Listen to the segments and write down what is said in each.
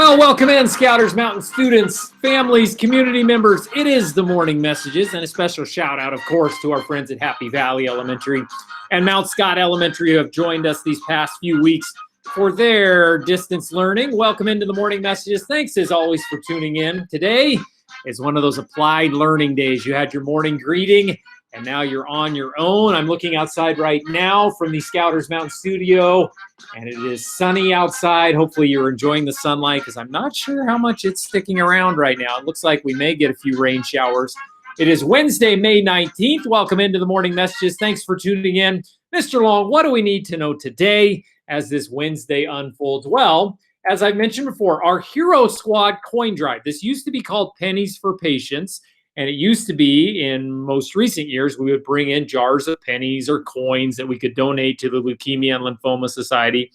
Well, welcome in, Scouters, Mountain students, families, community members. It is the Morning Messages, and a special shout out, of course, to our friends at Happy Valley Elementary and Mount Scott Elementary who have joined us these past few weeks for their distance learning. Welcome into the Morning Messages. Thanks, as always, for tuning in. Today is one of those applied learning days. You had your morning greeting, and now you're on your own. I'm looking outside right now from the Scouters Mountain Studio, and it is sunny outside. Hopefully you're enjoying the sunlight, because I'm not sure how much it's sticking around right now. It looks like we may get a few rain showers. It is Wednesday, May 19th. Welcome into the Morning Messages. Thanks for tuning in. Mr. Long, what do we need to know today as this Wednesday unfolds? Well, as I've mentioned before, our Hero Squad coin drive. This used to be called Pennies for Patients. And it used to be, in most recent years, we would bring in jars of pennies or coins that we could donate to the Leukemia and Lymphoma Society.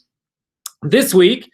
This week,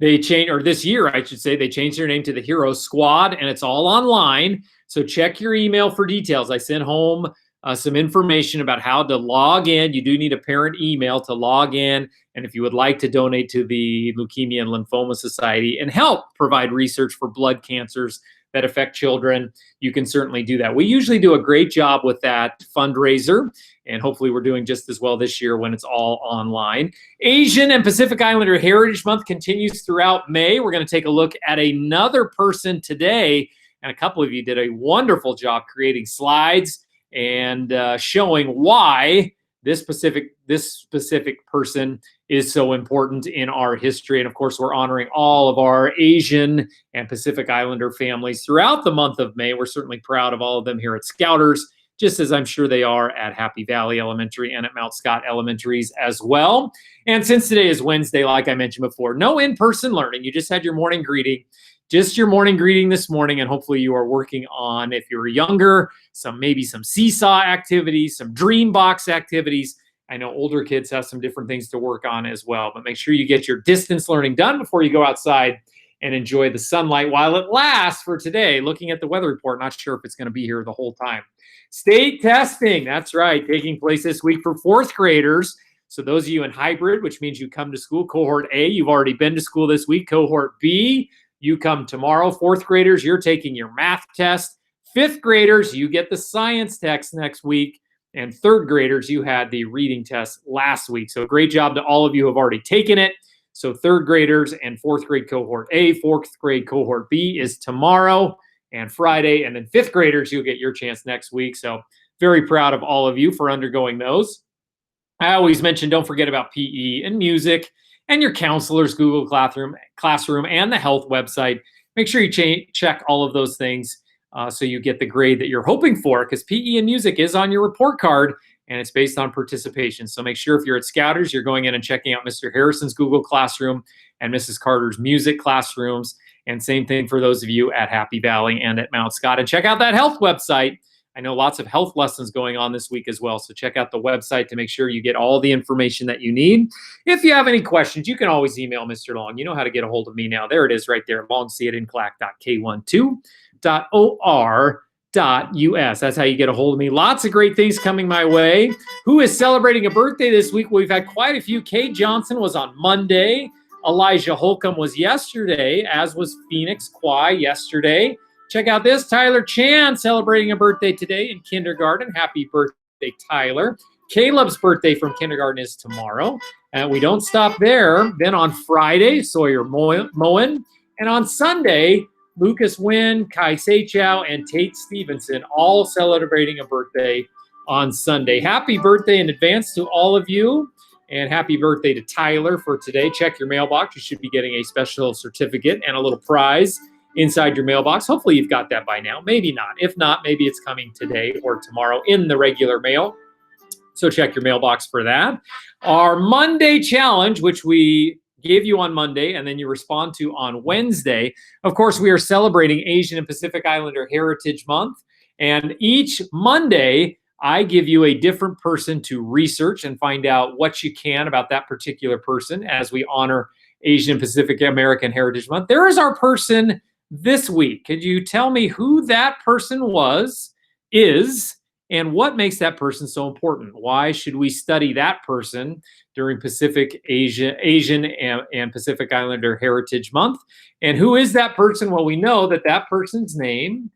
they changed, or this year, I should say, they changed their name to the Hero Squad, and it's all online. So check your email for details. I sent home some information about how to log in. You do need a parent email to log in. And if you would like to donate to the Leukemia and Lymphoma Society and help provide research for blood cancers that affect children, you can certainly do that. We usually do a great job with that fundraiser, and hopefully we're doing just as well this year when it's all online. Asian and Pacific Islander Heritage Month continues throughout May. We're going to take a look at another person today, and a couple of you did a wonderful job creating slides and showing why this specific person is so important in our history. And of course, we're honoring all of our Asian and Pacific Islander families throughout the month of May. We're certainly proud of all of them here at Scouters, just as I'm sure they are at Happy Valley Elementary and at Mount Scott Elementaries as well. And since today is Wednesday, like I mentioned before, no in-person learning. You just had your morning greeting. Just your morning greeting this morning, and hopefully you are working on, if you're younger, maybe some seesaw activities, some dream box activities. I know older kids have some different things to work on as well, but make sure you get your distance learning done before you go outside and enjoy the sunlight while it lasts. For today, looking at the weather report, not sure if it's going to be here the whole time. State testing, that's right, taking place this week for fourth graders. So those of you in hybrid, which means you come to school, cohort A, you've already been to school this week. Cohort B, you come tomorrow. Fourth graders, you're taking your math test. Fifth graders, you get the science test next week. And third graders, you had the reading test last week. So great job to all of you who have already taken it. So third graders and fourth grade cohort A, fourth grade cohort B is tomorrow and Friday. And then fifth graders, you'll get your chance next week. So very proud of all of you for undergoing those. I always mention, don't forget about PE and music and your counselor's Google Classroom and the health website. Make sure you check all of those things so you get the grade that you're hoping for, because PE and music is on your report card, and it's based on participation. So make sure if you're at Scouters, you're going in and checking out Mr. Harrison's Google Classroom and Mrs. Carter's music classrooms. And same thing for those of you at Happy Valley and at Mount Scott. And check out that health website. I know lots of health lessons going on this week as well. So check out the website to make sure you get all the information that you need. If you have any questions, you can always email Mr. Long. You know how to get a hold of me now. There it is right there, longc@k12.or.us. That's how you get a hold of me. Lots of great things coming my way. Who is celebrating a birthday this week? We've had quite a few. Kay Johnson was on Monday. Elijah Holcomb was yesterday, as was Phoenix Kwai yesterday. Check out this, Tyler Chan celebrating a birthday today in kindergarten. Happy birthday, Tyler. Caleb's birthday from kindergarten is tomorrow. And we don't stop there. Then on Friday, Sawyer Moen. And on Sunday, Lucas Wynn, Kai Seichow, and Tate Stevenson all celebrating a birthday on Sunday. Happy birthday in advance to all of you. And happy birthday to Tyler for today. Check your mailbox. You should be getting a special certificate and a little prize inside your mailbox. Hopefully you've got that by now. Maybe not. If not, maybe it's coming today or tomorrow in the regular mail. So check your mailbox for that. Our Monday challenge, which we gave you on Monday and then you respond to on Wednesday. Of course, we are celebrating Asian and Pacific Islander Heritage Month. And each Monday, I give you a different person to research and find out what you can about that particular person as we honor Asian and Pacific American Heritage Month. There is our person this week. Could you tell me who that person is, And what makes that person so important? Why should we study that person during Asian and Pacific Islander Heritage Month? And who is that person? Well, we know that that person's name,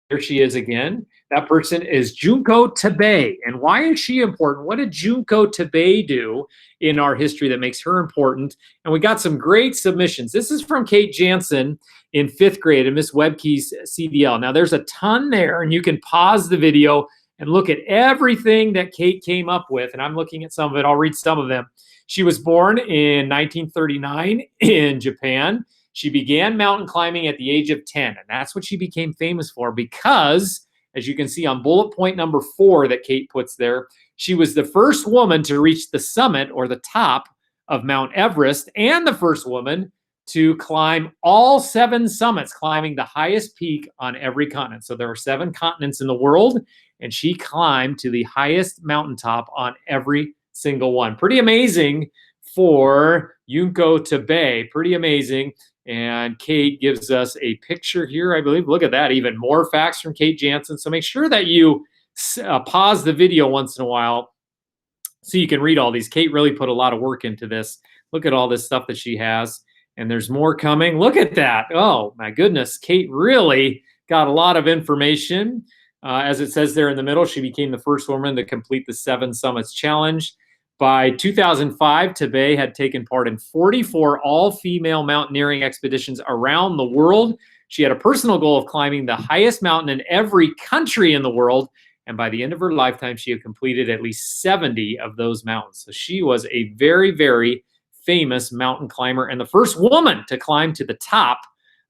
there she is again. That person is Junko Tabei. And why is she important? What did Junko Tabei do in our history that makes her important? And we got some great submissions. This is from Kate Jansen in 5th grade in Miss Webke's CDL. Now, there's a ton there, and you can pause the video and look at everything that Kate came up with. And I'm looking at some of it. I'll read some of them. She was born in 1939 in Japan. She began mountain climbing at the age of 10, and that's what she became famous for because, as you can see on bullet point number 4 that Kate puts there, she was the first woman to reach the summit or the top of Mount Everest and the first woman to climb all 7 summits, climbing the highest peak on every continent. So there are 7 continents in the world, and she climbed to the highest mountaintop on every single one. Pretty amazing for Junko Tabei. Pretty amazing. And Kate gives us a picture here, I believe. Look at that, even more facts from Kate Jansen. So make sure that you pause the video once in a while so you can read all these. Kate really put a lot of work into this. Look at all this stuff that she has. And there's more coming. Look at that. Oh, my goodness. Kate really got a lot of information. As it says there in the middle, she became the first woman to complete the 7 Summits Challenge. By 2005, Tabei had taken part in 44 all-female mountaineering expeditions around the world. She had a personal goal of climbing the highest mountain in every country in the world, and by the end of her lifetime, she had completed at least 70 of those mountains. So she was a very, very famous mountain climber and the first woman to climb to the top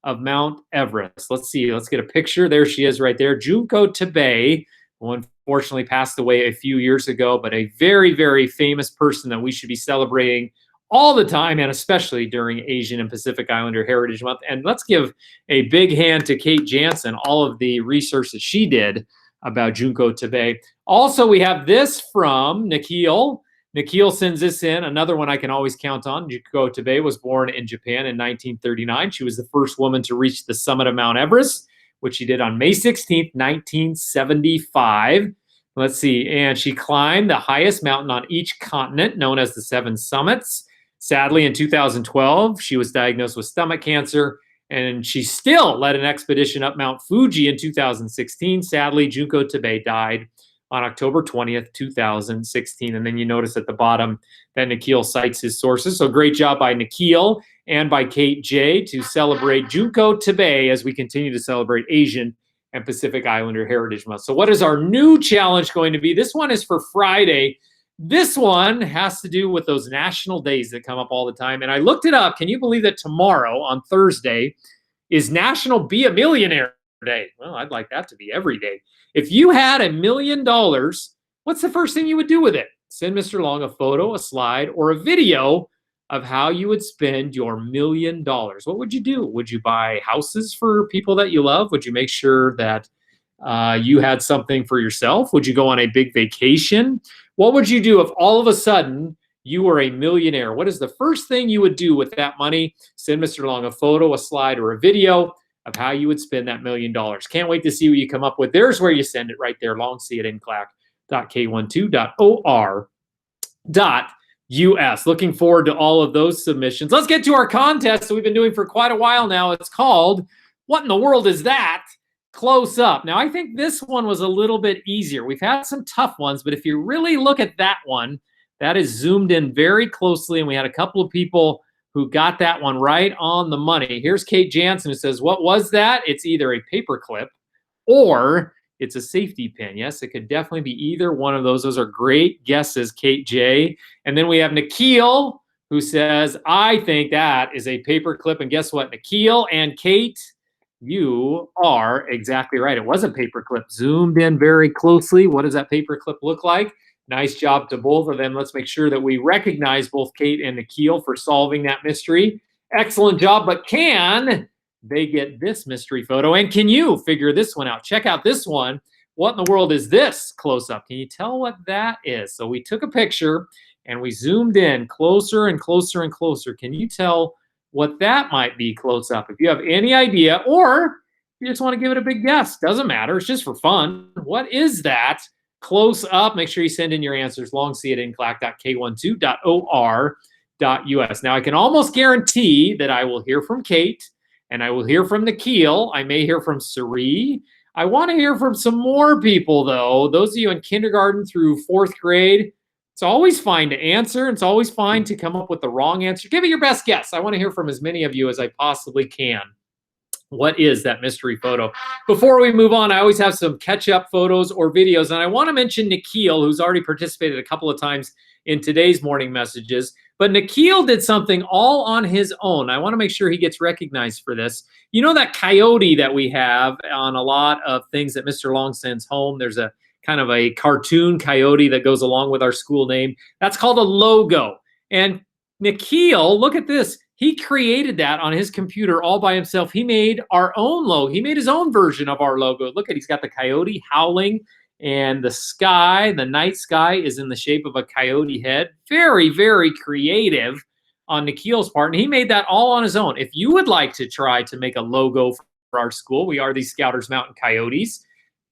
of Mount Everest. Let's see, let's get a picture. There she is right there, Junko Tabei, who unfortunately passed away a few years ago, but a very, very famous person that we should be celebrating all the time, and especially during Asian and Pacific Islander Heritage Month. And let's give a big hand to Kate Jansen, all of the research that she did about Junko Tabei. Also, we have this from Nikhil. Nikhil sends this in, another one I can always count on. Junko Tabei was born in Japan in 1939. She was the first woman to reach the summit of Mount Everest, which she did on May 16th, 1975. Let's see, and she climbed the highest mountain on each continent, known as the 7 Summits. Sadly, in 2012, she was diagnosed with stomach cancer, and she still led an expedition up Mount Fuji in 2016. Sadly, Junko Tabei died on October 20th, 2016. And then you notice at the bottom that Nikhil cites his sources. So great job by Nikhil and by Kate J to celebrate Junko Tabei as we continue to celebrate Asian and Pacific Islander Heritage Month. So what is our new challenge going to be? This one is for Friday. This one has to do with those national days that come up all the time. And I looked it up. Can you believe that tomorrow on Thursday is National Be A Millionaire Day? Well, I'd like that to be every day. If you had $1 million, what's the first thing you would do with it? Send Mr. Long a photo, a slide, or a video of how you would spend your $1 million. What would you do? Would you buy houses for people that you love? Would you make sure that you had something for yourself? Would you go on a big vacation? What would you do if all of a sudden you were a millionaire? What is the first thing you would do with that money? Send Mr. Long a photo, a slide, or a video of how you would spend that $1 million. Can't wait to see what you come up with. There's where you send it right there, longc@nclac.k12.or.us. Looking forward to all of those submissions. Let's get to our contest that we've been doing for quite a while now. It's called, What in the World Is That? Close Up. Now, I think this one was a little bit easier. We've had some tough ones, but if you really look at that one, that is zoomed in very closely, and we had a couple of people who got that one right on the money. Here's Kate Jansen who says, what was that? It's either a paper clip or it's a safety pin. Yes, it could definitely be either one of those. Those are great guesses, Kate J. And then we have Nikhil who says, I think that is a paper clip. And guess what, Nikhil and Kate, you are exactly right. It was a paper clip. Zoomed in very closely. What does that paper clip look like? Nice job to both of them. Let's make sure that we recognize both Kate and Nikhil for solving that mystery. Excellent job, but can they get this mystery photo? And can you figure this one out? Check out this one. What in the world is this close-up? Can you tell what that is? So we took a picture and we zoomed in closer and closer and closer. Can you tell what that might be close up? If you have any idea, or you just want to give it a big guess, doesn't matter. It's just for fun. What is that? close up. Make sure you send in your answers. Long see at nclack.k12.or.us. Now, I can almost guarantee that I will hear from Kate, and I will hear from Nikhil. I may hear from Sari. I want to hear from some more people, though. Those of you in kindergarten through 4th grade, it's always fine to answer. It's always fine to come up with the wrong answer. Give it your best guess. I want to hear from as many of you as I possibly can. What is that mystery photo? Before we move on, I always have some catch-up photos or videos, and I want to mention Nikhil, who's already participated a couple of times in today's morning messages. But Nikhil did something all on his own. I want to make sure he gets recognized for this. You know that coyote that we have on a lot of things that Mr. Long sends home? There's a kind of a cartoon coyote that goes along with our school name. That's called a logo. And Nikhil, look at this. He created that on his computer all by himself. He made our own logo. He made his own version of our logo. Look at, he's got the coyote howling, and the sky, the night sky, is in the shape of a coyote head. Very, very creative on Nikhil's part, and he made that all on his own. If you would like to try to make a logo for our school, we are these Scouters Mountain Coyotes.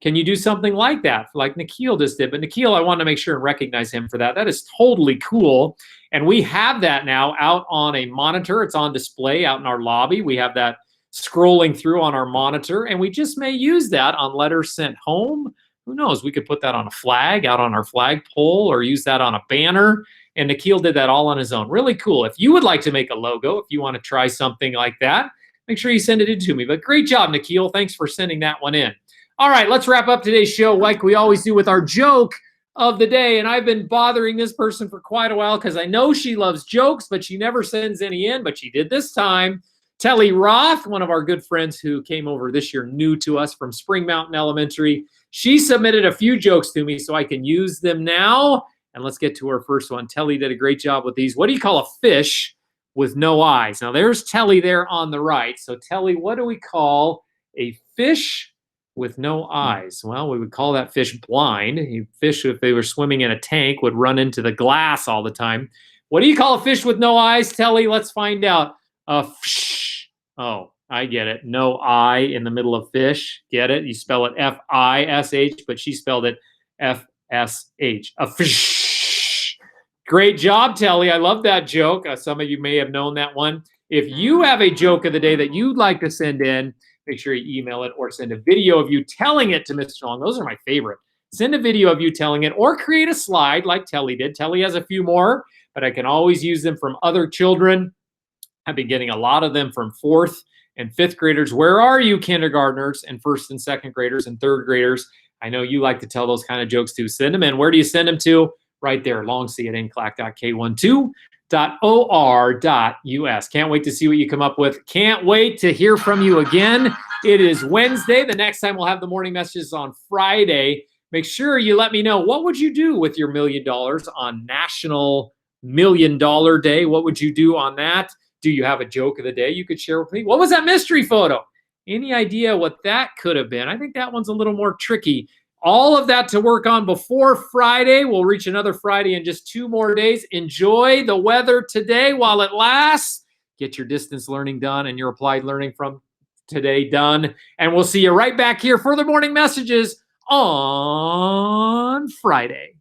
Can you do something like that, like Nikhil just did? But Nikhil, I want to make sure and recognize him for that. That is totally cool. And we have that now out on a monitor. It's on display out in our lobby. We have that scrolling through on our monitor, and we just may use that on letters sent home. Who knows? We could put that on a flag out on our flagpole, or use that on a banner. And Nikhil did that all on his own. Really cool. If you would like to make a logo, if you want to try something like that, make sure you send it in to me. But great job, Nikhil. Thanks for sending that one in. All right, let's wrap up today's show like we always do with our joke of the day. And I've been bothering this person for quite a while because I know she loves jokes, but she never sends any in, but she did this time. Telly Roth, one of our good friends who came over this year new to us from Spring Mountain Elementary, she submitted a few jokes to me so I can use them now. And let's get to her first one. Telly did a great job with these. What do you call a fish with no eyes? Now, there's Telly there on the right. So, Telly, what do we call a fish with no eyes? Well, we would call that fish blind. Fish, if they were swimming in a tank, would run into the glass all the time. What do you call a fish with no eyes, Telly? Let's find out. A fish. Oh, I get it. No I in the middle of fish. Get it? You spell it F-I-S-H, but she spelled it F-S-H. A fish. Great job, Telly. I love that joke. Some of you may have known that one. If you have a joke of the day that you'd like to send in, make sure you email it or send a video of you telling it to Mr. Long. Those are my favorite. Send a video of you telling it, or create a slide like Telly did. Telly has a few more, but I can always use them from other children. I've been getting a lot of them from 4th and 5th graders. Where are you, kindergartners and 1st and 2nd graders and 3rd graders? I know you like to tell those kind of jokes too. Send them in. Where do you send them to? Right there, longc at nclack.k12.or.us. Can't wait to see what you come up with. Can't wait to hear from you again. It is Wednesday. The next time we'll have the morning messages on Friday. Make sure you let me know, what would you do with your $1 million on National $1 Million Day? What would you do on that? Do you have a joke of the day you could share with me? What was that mystery photo? Any idea what that could have been? I think that one's a little more tricky. All of that to work on before Friday. We'll reach another Friday in just 2 more days. Enjoy the weather today while it lasts. Get your distance learning done and your applied learning from today done. And we'll see you right back here for the morning messages on Friday.